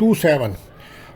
27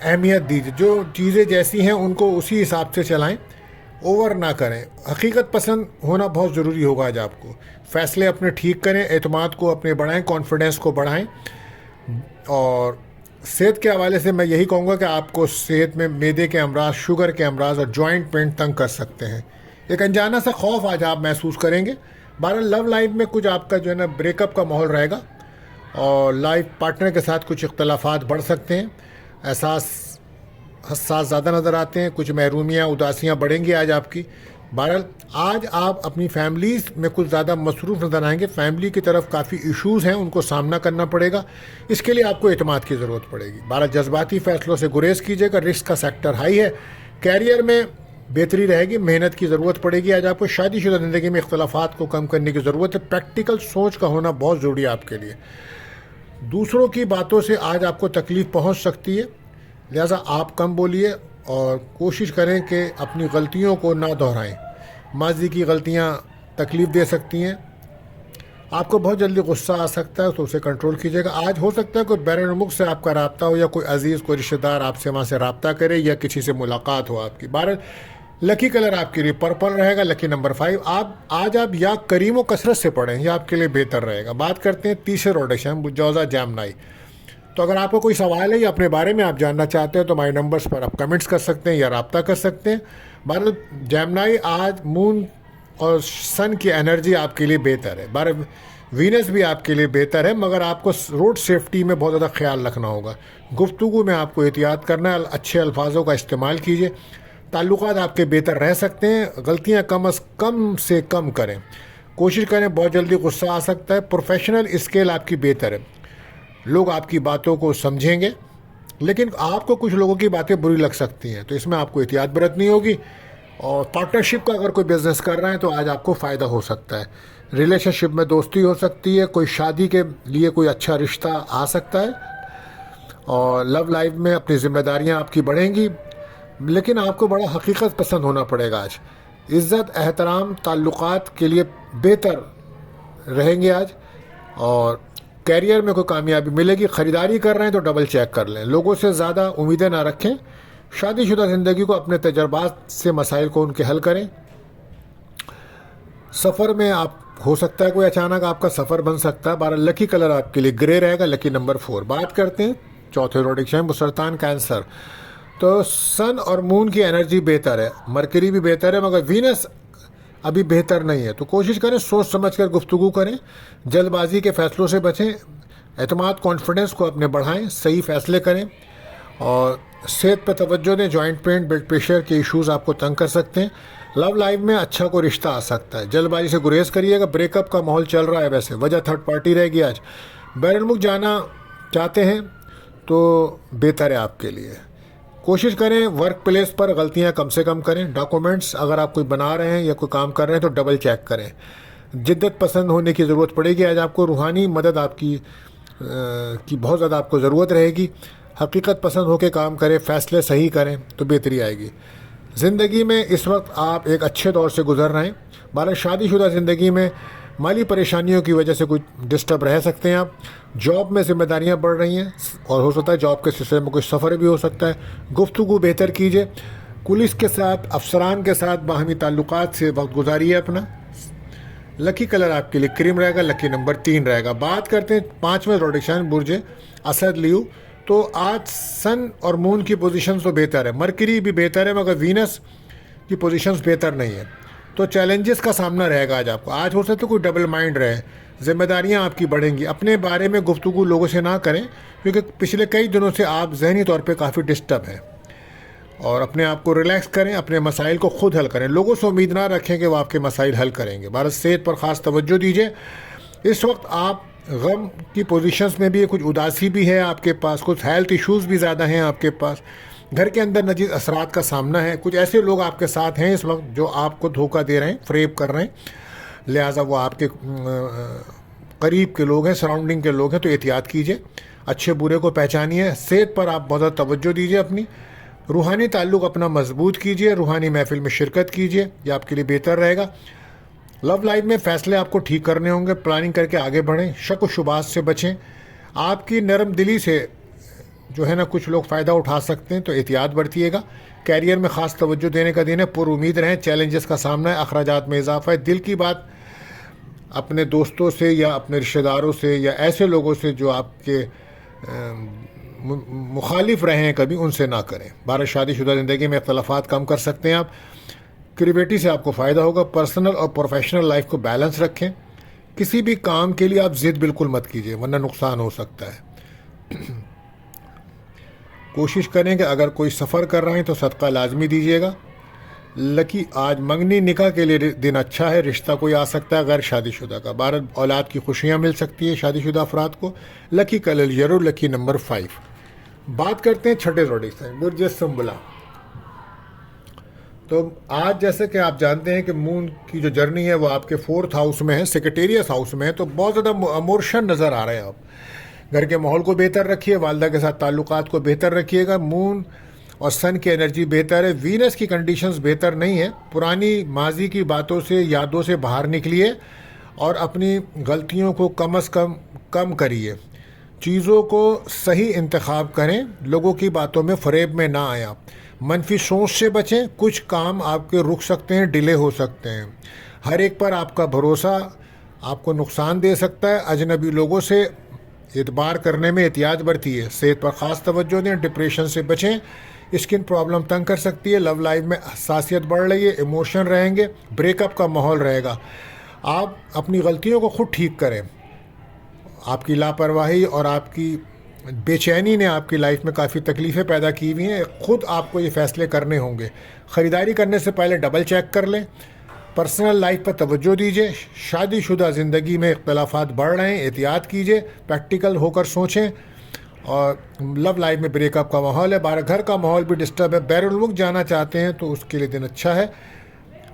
اہمیت دیجیے. جو چیزیں جیسی ہیں ان کو اسی حساب سے چلائیں, اوور نہ کریں. حقیقت پسند ہونا بہت ضروری ہوگا آج آپ کو. فیصلے اپنے ٹھیک کریں, اعتماد کو اپنے بڑھائیں, کانفیڈنس کو بڑھائیں. اور صحت کے حوالے سے میں یہی کہوں گا کہ آپ کو صحت میں معدے کے امراض, شوگر کے امراض اور جوائنٹ پین تنگ کر سکتے ہیں. ایک انجانا سا خوف آج آپ محسوس کریں گے. بہرحال لو لائف میں کچھ آپ کا جو ہے نا بریک اپ کا ماحول رہے گا, اور لائف پارٹنر کے ساتھ کچھ اختلافات بڑھ سکتے ہیں. حساس زیادہ نظر آتے ہیں. کچھ محرومیاں, اداسیاں بڑھیں گی آج آپ کی. بہرحال آج آپ اپنی فیملیز میں کچھ زیادہ مصروف نظر آئیں گے. فیملی کی طرف کافی ایشوز ہیں, ان کو سامنا کرنا پڑے گا. اس کے لیے آپ کو اعتماد کی ضرورت پڑے گی. بہرحال جذباتی فیصلوں سے گریز کیجیے گا. رسک کا سیکٹر ہائی ہے. کیریئر میں بہتری رہے گی. محنت کی ضرورت پڑے گی آج آپ کو. شادی شدہ زندگی میں اختلافات کو کم کرنے کی ضرورت ہے. پریکٹیکل سوچ کا ہونا بہت ضروری ہے آپ کے لیے. دوسروں کی باتوں سے آج آپ کو تکلیف پہنچ سکتی ہے, لہذا آپ کم بولیے اور کوشش کریں کہ اپنی غلطیوں کو نہ دہرائیں. ماضی کی غلطیاں تکلیف دے سکتی ہیں. آپ کو بہت جلدی غصہ آ سکتا ہے, تو اسے کنٹرول کیجیے گا. آج ہو سکتا ہے کوئی بیرون ملک سے آپ کا رابطہ ہو, یا کوئی عزیز, کوئی رشتہ دار آپ سے وہاں سے رابطہ کرے, یا کسی سے ملاقات ہو آپ کی. بہرحال لکی کلر آپ کے لیے پرپل رہے گا. لکی نمبر 5. آج آپ یا کریم و کثرت سے پڑھیں, یہ آپ کے لیے بہتر رہے گا. بات کرتے ہیں تیسرے روڈیشن جوزا جیمنائی. تو اگر آپ کو کوئی سوال ہے یا اپنے بارے میں آپ جاننا چاہتے ہیں تو ہمارے نمبرز پر آپ کمنٹس کر سکتے ہیں یا رابطہ کر سکتے ہیں. بہرحال جیمنائی آج مون اور سن کی انرجی آپ کے لیے بہتر ہے. بہرحال وینس بھی آپ کے لیے بہتر ہے, مگر آپ کو روڈ سیفٹی میں بہت زیادہ خیال رکھنا ہوگا. گفتگو میں آپ کو احتیاط کرنا ہے. اچھے الفاظوں کا استعمال کیجیے. تعلقات آپ کے بہتر رہ سکتے ہیں. غلطیاں کم از کم سے کم کریں. کوشش کریں, بہت جلدی غصہ آ سکتا ہے. پروفیشنل اسکل آپ کی بہتر ہے. لوگ آپ کی باتوں کو سمجھیں گے, لیکن آپ کو کچھ لوگوں کی باتیں بری لگ سکتی ہیں, تو اس میں آپ کو احتیاط برتنی ہوگی. اور پارٹنرشپ کا اگر کوئی بزنس کر رہے ہیں تو آج آپ کو فائدہ ہو سکتا ہے. ریلیشن شپ میں دوستی ہو سکتی ہے. کوئی شادی کے لیے کوئی اچھا رشتہ آ سکتا ہے. اور لو لائف میں اپنی ذمہ داریاں آپ کی بڑھیں گی, لیکن آپ کو بڑا حقیقت پسند ہونا پڑے گا آج. عزت, احترام, تعلقات کے لیے بہتر رہیں گے آج. اور کیریئر میں کوئی کامیابی ملے گی. خریداری کر رہے ہیں تو ڈبل چیک کر لیں. لوگوں سے زیادہ امیدیں نہ رکھیں. شادی شدہ زندگی کو اپنے تجربات سے مسائل کو ان کے حل کریں. سفر میں آپ ہو سکتا ہے کوئی اچانک آپ کا سفر بن سکتا ہے. 12 لکی کلر آپ کے لیے گرے رہے گا. لکی نمبر 4. بات کرتے ہیں چوتھے روڈیشن سرطان کینسر. تو سن اور مون کی انرجی بہتر ہے. مرکری بھی بہتر ہے, مگر وینس ابھی بہتر نہیں ہے. تو کوشش کریں سوچ سمجھ کر گفتگو کریں. جلد بازی کے فیصلوں سے بچیں. اعتماد, کانفیڈنس کو اپنے بڑھائیں. صحیح فیصلے کریں. اور صحت پہ توجہ دیں. جوائنٹ پین, بلڈ پریشر کے ایشوز آپ کو تنگ کر سکتے ہیں. لو لائف میں اچھا کوئی رشتہ آ سکتا ہے. جلد بازی سے گریز کریے گا. بریک اپ کا ماحول چل رہا ہے ویسے, وجہ تھرڈ پارٹی رہے گی آج. بیرون ملک جانا چاہتے ہیں تو بہتر ہے آپ کے لیے. کوشش کریں ورک پلیس پر غلطیاں کم سے کم کریں. ڈاکومنٹس اگر آپ کوئی بنا رہے ہیں یا کوئی کام کر رہے ہیں تو ڈبل چیک کریں. جدت پسند ہونے کی ضرورت پڑے گی آج آپ کو. روحانی مدد آپ کی بہت زیادہ آپ کو ضرورت رہے گی. حقیقت پسند ہو کے کام کریں. فیصلے صحیح کریں تو بہتری آئے گی. زندگی میں اس وقت آپ ایک اچھے دور سے گزر رہے ہیں. بہرحال شادی شدہ زندگی میں مالی پریشانیوں کی وجہ سے کچھ ڈسٹرب رہ سکتے ہیں آپ. جاب میں ذمہ داریاں بڑھ رہی ہیں, اور ہو سکتا ہے جاب کے سلسلے میں کچھ سفر بھی ہو سکتا ہے. گفتگو بہتر کیجیے. پولیس کے ساتھ, افسران کے ساتھ باہمی تعلقات سے وقت گزاریے اپنا. لکی کلر آپ کے لیے کریم رہے گا. لکی نمبر 3 رہے گا. بات کرتے ہیں 5ویں روڈیشن برج اسد لیو. تو آج سن اور مون کی پوزیشنز تو بہتر ہے. مرکری بھی بہتر ہے, مگر وینس کی پوزیشنز بہتر نہیں ہے. تو چیلنجز کا سامنا رہے گا آج آپ کو. آج ہو سکتا ہے کوئی ڈبل مائنڈ رہے. ذمہ داریاں آپ کی بڑھیں گی. اپنے بارے میں گفتگو لوگوں سے نہ کریں, کیونکہ پچھلے کئی دنوں سے آپ ذہنی طور پہ کافی ڈسٹرب ہیں. اور اپنے آپ کو ریلیکس کریں. اپنے مسائل کو خود حل کریں. لوگوں سے امید نہ رکھیں کہ وہ آپ کے مسائل حل کریں گے. بھارت صحت پر خاص توجہ دیجیے. اس وقت آپ غم کی پوزیشنز میں بھی, کچھ اداسی بھی ہے آپ کے پاس, کچھ ہیلتھ ایشوز بھی زیادہ ہیں آپ کے پاس. گھر کے اندر نجیز اثرات کا سامنا ہے. کچھ ایسے لوگ آپ کے ساتھ ہیں اس وقت جو آپ کو دھوکہ دے رہے ہیں, فریب کر رہے ہیں. لہٰذا وہ آپ کے قریب کے لوگ ہیں, سراؤنڈنگ کے لوگ ہیں. تو احتیاط کیجیے. اچھے برے کو پہچانیے. صحت پر آپ بہت زیادہ توجہ دیجیے اپنی. روحانی تعلق اپنا مضبوط کیجیے. روحانی محفل میں شرکت کیجیے. یہ آپ کے لیے بہتر رہے گا. لو لائف میں فیصلے آپ کو ٹھیک کرنے ہوں گے. پلاننگ کر کے آگے بڑھیں. شک و شبہات سے بچیں. آپ کی نرم دلی سے جو ہے نا کچھ لوگ فائدہ اٹھا سکتے ہیں، تو احتیاط برتیے گا۔ کیریئر میں خاص توجہ دینے کا دن ہے، پر امید رہیں، چیلنجز کا سامنا ہے، اخراجات میں اضافہ ہے۔ دل کی بات اپنے دوستوں سے یا اپنے رشتہ داروں سے یا ایسے لوگوں سے جو آپ کے مخالف رہے ہیں کبھی، ان سے نہ کریں۔ شادی شدہ زندگی میں اختلافات کم کر سکتے ہیں آپ، کریٹیوٹی سے آپ کو فائدہ ہوگا۔ پرسنل اور پروفیشنل لائف کو بیلنس رکھیں، کسی بھی کام کے لیے آپ ضد بالکل مت کیجیے ورنہ نقصان ہو سکتا ہے۔ کوشش کریں کہ اگر کوئی سفر کر رہے ہیں تو صدقہ لازمی دیجیے گا۔ لکی آج منگنی نکاح کے لیے دن اچھا ہے، رشتہ کوئی آ سکتا ہے غیر شادی شدہ کا، اولاد کی خوشیاں مل سکتی ہے شادی شدہ افراد کو۔ لکی کلر یلو، لکی نمبر 5۔ بات کرتے ہیں چھٹے زوڈک سائن برج سنبلا۔ تو آج جیسے کہ آپ جانتے ہیں کہ مون کی جو جرنی ہے وہ آپ کے 4th ہاؤس میں ہے، سیکریٹریس ہاؤس میں ہے، تو بہت زیادہ امورشن نظر آ رہے ہیں آپ۔ گھر کے ماحول کو بہتر رکھیے، والدہ کے ساتھ تعلقات کو بہتر رکھیے گا۔ مون اور سن کی انرجی بہتر ہے، وینس کی کنڈیشنز بہتر نہیں ہے۔ پرانی ماضی کی باتوں سے، یادوں سے باہر نکلیے اور اپنی غلطیوں کو کم از کم کریے۔ چیزوں کو صحیح انتخاب کریں، لوگوں کی باتوں میں فریب میں نہ آیا۔ منفی سوچ سے بچیں، کچھ کام آپ کے رک سکتے ہیں، ڈیلے ہو سکتے ہیں۔ ہر ایک پر آپ کا بھروسہ آپ کو نقصان دے سکتا ہے۔ اجنبی لوگوں سے اعتبار کرنے میں احتیاط برتیے، صحت پر خاص توجہ دیں، ڈپریشن سے بچیں، اسکن پرابلم تنگ کر سکتی ہے۔ لو لائف میں حساسیت بڑھ رہی ہے، ایموشن رہیں گے، بریک اپ کا ماحول رہے گا۔ آپ اپنی غلطیوں کو خود ٹھیک کریں۔ آپ کی لاپرواہی اور آپ کی بے چینی نے آپ کی لائف میں کافی تکلیفیں پیدا کی ہوئی ہیں، خود آپ کو یہ فیصلے کرنے ہوں گے۔ خریداری کرنے سے پہلے ڈبل چیک کر لیں۔ پرسنل لائف پر توجہ دیجیے، شادی شدہ زندگی میں اختلافات بڑھ رہے ہیں، احتیاط کیجیے، پریکٹیکل ہو کر سوچیں۔ اور لو لائف میں بریک اپ کا ماحول ہے، گھر کا ماحول بھی ڈسٹرب ہے۔ بیرون ملک جانا چاہتے ہیں تو اس کے لیے دن اچھا ہے۔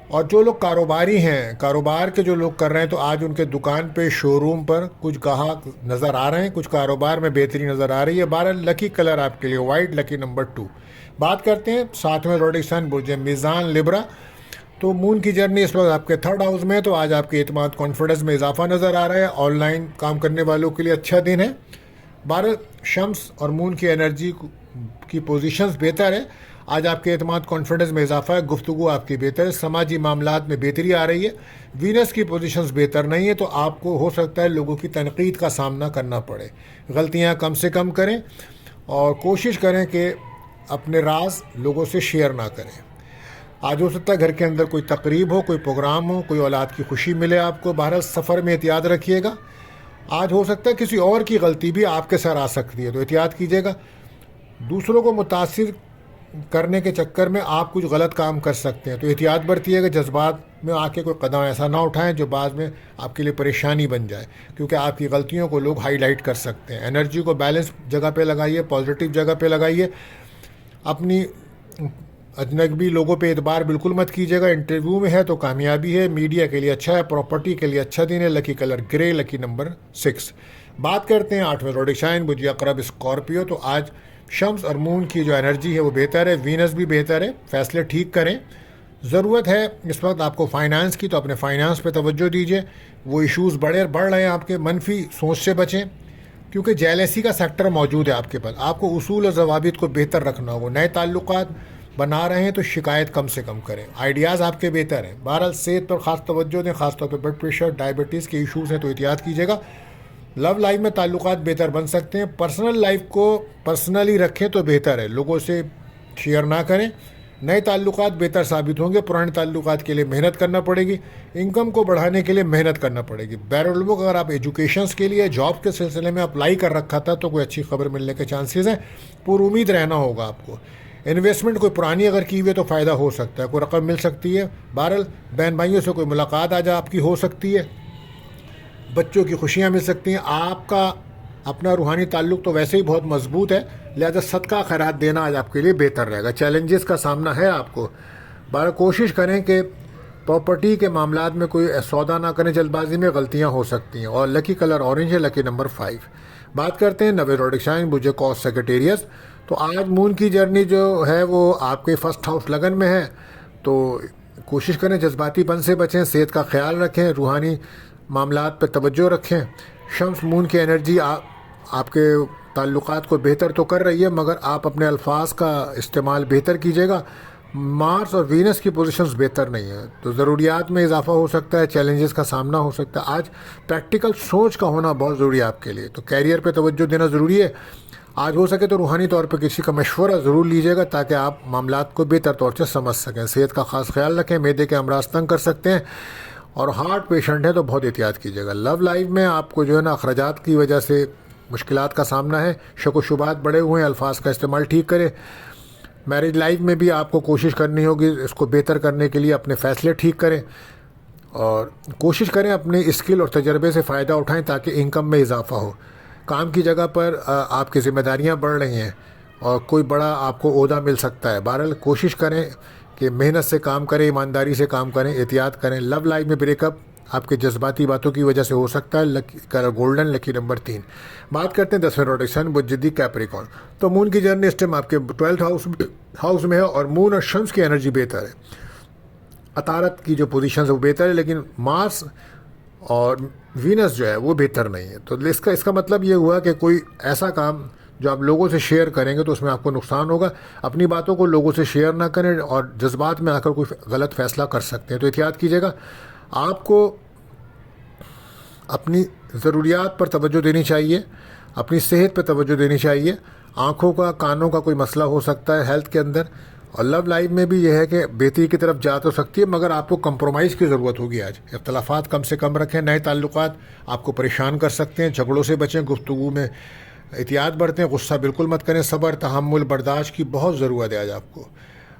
اور جو لوگ کاروباری ہیں، کاروبار کے جو لوگ کر رہے ہیں، تو آج ان کے دکان پہ، شو روم پر کچھ گاہک نظر آ رہے ہیں، کچھ کاروبار میں بہتری نظر آ رہی ہے۔ لکی کلر آپ کے لیے وائٹ، لکی نمبر 2۔ بات کرتے ہیں 7ویں زوڈک سائن برج میزان لبرا۔ تو مون کی جرنی اس وقت آپ کے 3rd ہاؤس میں ہے، تو آج آپ کے اعتماد کانفیڈنس میں اضافہ نظر آ رہا ہے۔ آن لائن کام کرنے والوں کے لیے اچھا دن ہے۔ شمس اور مون کی انرجی کی پوزیشنز بہتر ہے۔ آج آپ کے اعتماد کانفیڈنس میں اضافہ ہے، گفتگو آپ کی بہتر ہے، سماجی معاملات میں بہتری آ رہی ہے۔ وینس کی پوزیشنز بہتر نہیں ہے، تو آپ کو ہو سکتا ہے لوگوں کی تنقید کا سامنا کرنا پڑے۔ غلطیاں کم سے کم کریں اور کوشش کریں کہ اپنے راز لوگوں سے شیئر نہ کریں۔ آج ہو سکتا ہے گھر کے اندر کوئی تقریب ہو، کوئی پروگرام ہو، کوئی اولاد کی خوشی ملے آپ کو۔ سفر میں احتیاط رکھیے گا۔ آج ہو سکتا ہے کسی اور کی غلطی بھی آپ کے سر آ سکتی ہے، تو احتیاط کیجیے گا۔ دوسروں کو متاثر کرنے کے چکر میں آپ کچھ غلط کام کر سکتے ہیں، تو احتیاط برتیے گا۔ جذبات میں آ کے کوئی قدم ایسا نہ اٹھائیں جو بعد میں آپ کے لیے پریشانی بن جائے، کیونکہ آپ کی غلطیوں کو لوگ ہائی لائٹ کر سکتے ہیں۔ انرجی کو بیلنس جگہ پہ لگائیے، پازیٹیو جگہ پہ لگائیے۔ اپنی اجنبی لوگوں پہ اعتبار بالکل مت کیجیے گا۔ انٹرویو میں ہے تو کامیابی ہے، میڈیا کے لیے اچھا ہے، پراپرٹی کے لیے اچھا دن ہے۔ لکی کلر گرے، لکی نمبر 6۔ بات کرتے ہیں 8ویں زوڈک سائن برج عقرب اسکارپیو۔ تو آج شمس اور مون کی جو انرجی ہے وہ بہتر ہے، وینس بھی بہتر ہے، فیصلے ٹھیک کریں۔ ضرورت ہے اس وقت آپ کو فائنانس کی، تو اپنے فائنانس پہ توجہ دیجیے۔ وہ ایشوز بڑھ رہے ہیں آپ کے، منفی سوچ سے بچیں، کیونکہ جیلیسی کا سیکٹر موجود ہے آپ کے پاس۔ آپ کو اصول اور ضوابط کو بہتر رکھنا ہوگا۔ نئے تعلقات بنا رہے ہیں تو شکایت کم سے کم کریں، آئیڈیاز آپ کے بہتر ہیں۔ صحت پر خاص توجہ دیں، خاص طور پہ بلڈ پریشر، ڈائبٹیز کے ایشوز ہیں تو احتیاط کیجیے گا۔ لو لائف میں تعلقات بہتر بن سکتے ہیں۔ پرسنل لائف کو پرسنلی رکھیں تو بہتر ہے، لوگوں سے شیئر نہ کریں۔ نئے تعلقات بہتر ثابت ہوں گے، پرانے تعلقات کے لیے محنت کرنا پڑے گی، انکم کو بڑھانے کے لیے محنت کرنا پڑے گی۔ بیرون ملک اگر آپ ایجوکیشنس کے لیے، جاب کے سلسلے میں اپلائی کر رکھا تھا تو کوئی اچھی خبر ملنے کے چانسز ہیں، پر امید رہنا ہوگا آپ کو۔ انویسٹمنٹ کوئی پرانی اگر کی ہوئی ہے تو فائدہ ہو سکتا ہے، کوئی رقم مل سکتی ہے۔ بہن بھائیوں سے کوئی ملاقات آج آپ کی ہو سکتی ہے، بچوں کی خوشیاں مل سکتی ہیں۔ آپ کا اپنا روحانی تعلق تو ویسے ہی بہت مضبوط ہے، لہذا صدقہ خیرات دینا آج آپ کے لیے بہتر رہے گا۔ چیلنجز کا سامنا ہے آپ کو، کوشش کریں کہ پراپرٹی کے معاملات میں کوئی سودا نہ کریں جلد بازی میں، غلطیاں ہو سکتی ہیں۔ اور لکی کلر اورنج ہے، لکی نمبر 5۔ بات کرتے ہیں 9ویں زوڈک سائن برج قوس سیکریٹریس۔ تو آج مون کی جرنی جو ہے وہ آپ کے 1st ہاؤس لگن میں ہے، تو کوشش کریں جذباتی پن سے بچیں، صحت کا خیال رکھیں، روحانی معاملات پہ توجہ رکھیں۔ شمس مون کی انرجی آپ کے تعلقات کو بہتر تو کر رہی ہے، مگر آپ اپنے الفاظ کا استعمال بہتر کیجیے گا۔ مارس اور وینس کی پوزیشنز بہتر نہیں ہیں، تو ضروریات میں اضافہ ہو سکتا ہے، چیلنجز کا سامنا ہو سکتا ہے۔ آج پریکٹیکل سوچ کا ہونا بہت ضروری ہے آپ کے لیے، تو کیریئر پہ توجہ دینا ضروری ہے۔ آج ہو سکے تو روحانی طور پہ کسی کا مشورہ ضرور لیجیے گا تاکہ آپ معاملات کو بہتر طور سے سمجھ سکیں۔ صحت کا خاص خیال رکھیں، معدے کے امراض تنگ کر سکتے ہیں، اور ہارٹ پیشنٹ ہے تو بہت احتیاط کیجیے گا۔ لو لائف میں آپ کو جو ہے نا اخراجات کی وجہ سے مشکلات کا سامنا ہے، شک و شبہات بڑے ہوئے ہیں، الفاظ کا استعمال ٹھیک کریں۔ میرج لائف میں بھی آپ کو کوشش کرنی ہوگی، اس کو بہتر کرنے کے لیے اپنے فیصلے ٹھیک کریں، اور کوشش کریں اپنے اسکل اور تجربے سے فائدہ اٹھائیں تاکہ انکم میں اضافہ ہو۔ کام کی جگہ پر آپ کی ذمہ داریاں بڑھ رہی ہیں اور کوئی بڑا آپ کو عہدہ مل سکتا ہے، بہرحال کوشش کریں کہ محنت سے کام کریں، ایمانداری سے کام کریں، احتیاط کریں۔ لو لائف میں بریک اپ آپ کے جذباتی باتوں کی وجہ سے ہو سکتا ہے۔ کلر گولڈن، لکی نمبر 3۔ بات کرتے ہیں 10ویں روٹیشن مجدی کیپریکارن۔ تو مون کی جرنی اس ٹائم آپ کے 12th ہاؤس میں ہے، اور مون اور شمس کی انرجی بہتر ہے۔ عطارد کی جو پوزیشن ہے وہ بہتر ہے، لیکن مارس اور وینس جو ہے وہ بہتر نہیں ہے۔ تو اس کا مطلب یہ ہوا کہ کوئی ایسا کام جو آپ لوگوں سے شیئر کریں گے تو اس میں آپ کو نقصان ہوگا۔ اپنی باتوں کو لوگوں سے شیئر نہ کریں، اور جذبات میں آ کر کوئی غلط فیصلہ کر سکتے ہیں، تو احتیاط کیجیے گا۔ آپ کو اپنی ضروریات پر توجہ دینی چاہیے، اپنی صحت پہ توجہ دینی چاہیے۔ آنکھوں کا، کانوں کا کوئی مسئلہ ہو سکتا ہے ہیلتھ کے اندر۔ اور لو لائف میں بھی یہ ہے کہ بہتری کی طرف جا تو سکتی ہے، مگر آپ کو کمپرومائز کی ضرورت ہوگی۔ آج اختلافات کم سے کم رکھیں، نئے تعلقات آپ کو پریشان کر سکتے ہیں، جھگڑوں سے بچیں، گفتگو میں احتیاط برتیں، غصہ بالکل مت کریں، صبر، تحمل، برداشت کی بہت ضرورت ہے آج آپ کو۔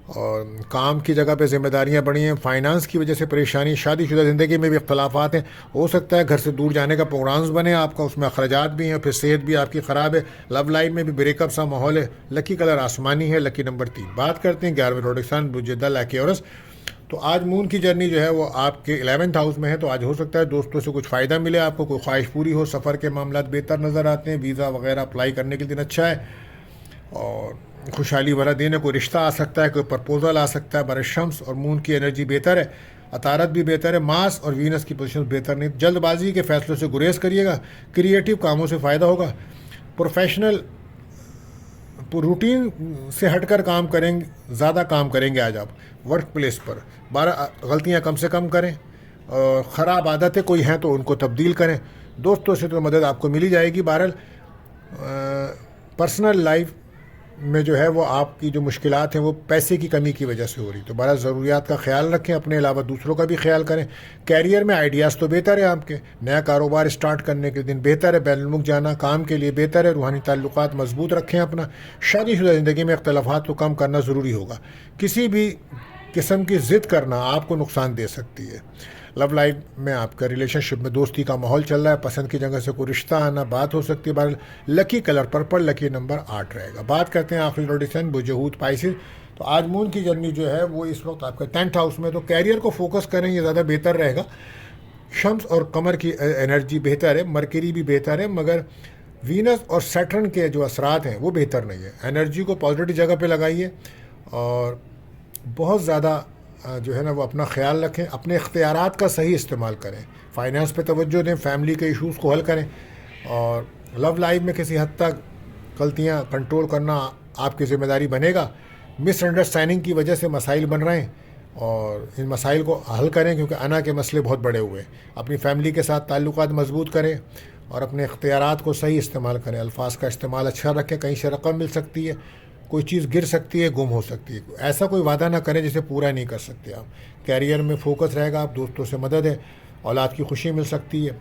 اور کام کی جگہ پہ ذمہ داریاں بڑھی ہیں، فائنانس کی وجہ سے پریشانی، شادی شدہ زندگی میں بھی اختلافات ہیں، ہو سکتا ہے گھر سے دور جانے کا پروگرامز بنے آپ کا، اس میں اخراجات بھی ہیں، پھر صحت بھی آپ کی خراب ہے۔ لو لائف میں بھی بریک اپ سا ماحول ہے۔ لکی کلر آسمانی ہے، لکی نمبر 3۔ بات کرتے ہیں 11ویں روڈکسان بجدہ لیکیورس۔ تو آج مون کی جرنی جو ہے وہ آپ کے 11th ہاؤس میں ہے، تو آج ہو سکتا ہے دوستوں سے کچھ فائدہ ملے آپ کو، کوئی خواہش پوری ہو، سفر کے معاملات بہتر نظر آتے ہیں، ویزا وغیرہ اپلائی کرنے کے دن اچھا ہے، اور خوشحالی بھرا دن ہے، کوئی رشتہ آ سکتا ہے، کوئی پرپوزل آ سکتا ہے۔ برس شمس اور مون کی انرجی بہتر ہے، عطارد بھی بہتر ہے، مارس اور وینس کی پوزیشن بہتر نہیں۔ جلد بازی کے فیصلوں سے گریز کریے گا، کریٹیو کاموں سے فائدہ ہوگا، پروفیشنل روٹین سے ہٹ کر کام کریں گے، زیادہ کام کریں گے آج آپ ورک پلیس پر۔ 12 غلطیاں کم سے کم کریں، اور خراب عادتیں کوئی ہیں تو ان کو تبدیل کریں۔ دوستوں سے تو مدد آپ کو ملی جائے گی۔ بہرحال پرسنل لائف میں جو ہے وہ آپ کی جو مشکلات ہیں وہ پیسے کی کمی کی وجہ سے ہو رہی، تو بہرحال ضروریات کا خیال رکھیں، اپنے علاوہ دوسروں کا بھی خیال کریں۔ کیریئر میں آئیڈیاز تو بہتر ہے آپ کے، نیا کاروبار اسٹارٹ کرنے کے دن بہتر ہے، بین الملک جانا کام کے لیے بہتر ہے، روحانی تعلقات مضبوط رکھیں اپنا۔ شادی شدہ زندگی میں اختلافات کو کم کرنا ضروری ہوگا، کسی بھی قسم کی ضد کرنا آپ کو نقصان دے سکتی ہے۔ لو لائف میں آپ کا ریلیشن شپ میں دوستی کا ماحول چل رہا ہے، پسند کی جگہ سے کوئی رشتہ آنا، بات ہو سکتی ہے۔ بہرحال لکی کلر پرپل، لکی نمبر 8 رہے گا۔ بات کرتے ہیں آخری روٹیشن بجہود پائسز۔ تو آج مون کی جرنی جو ہے وہ اس وقت آپ کا 10th ہاؤس میں، تو کیریئر کو فوکس کریں، یہ زیادہ بہتر رہے گا۔ شمس اور قمر کی انرجی بہتر ہے، مرکری بھی بہتر ہے، مگر وینس اور سیٹرن کے جو اثرات ہیں وہ بہتر نہیں ہے۔ انرجی کو پازیٹیو جگہ پہ لگائیے، اور بہت زیادہ جو ہے نا وہ اپنا خیال رکھیں، اپنے اختیارات کا صحیح استعمال کریں، فائنانس پہ توجہ دیں، فیملی کے ایشوز کو حل کریں، اور لو لائف میں کسی حد تک غلطیاں کنٹرول کرنا آپ کی ذمہ داری بنے گا۔ مس انڈرسٹینڈنگ کی وجہ سے مسائل بن رہے ہیں، اور ان مسائل کو حل کریں، کیونکہ انا کے مسئلے بہت بڑے ہوئے ہیں۔ اپنی فیملی کے ساتھ تعلقات مضبوط کریں، اور اپنے اختیارات کو صحیح استعمال کریں، الفاظ کا استعمال اچھا رکھیں، کہیں سے رقم مل سکتی ہے، کوئی چیز گر سکتی ہے، گم ہو سکتی ہے، ایسا کوئی وعدہ نہ کریں جسے پورا نہیں کر سکتے آپ۔ کیریئر میں فوکس رہے گا، آپ دوستوں سے مدد ہے، اولاد کی خوشی مل سکتی ہے،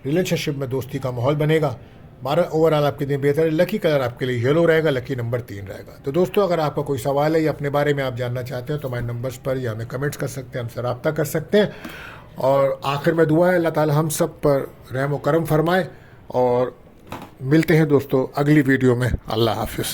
ریلیشن شپ میں دوستی کا ماحول بنے گا۔ 12 اوور آل آپ کے دن بہتر ہے۔ لکی کلر آپ کے لیے یلو رہے گا، لکی نمبر 3 رہے گا۔ تو دوستوں اگر آپ کا کوئی سوال ہے یا اپنے بارے میں آپ جاننا چاہتے ہیں تو ہمارے نمبرز پر یا ہمیں کمنٹس کر سکتے ہیں، ہم سے رابطہ کر سکتے ہیں۔ اور آخر میں دعا ہے اللہ تعالی ہم سب پر رحم و کرم فرمائے، اور ملتے ہیں دوستوں اگلی ویڈیو میں۔ اللہ حافظ۔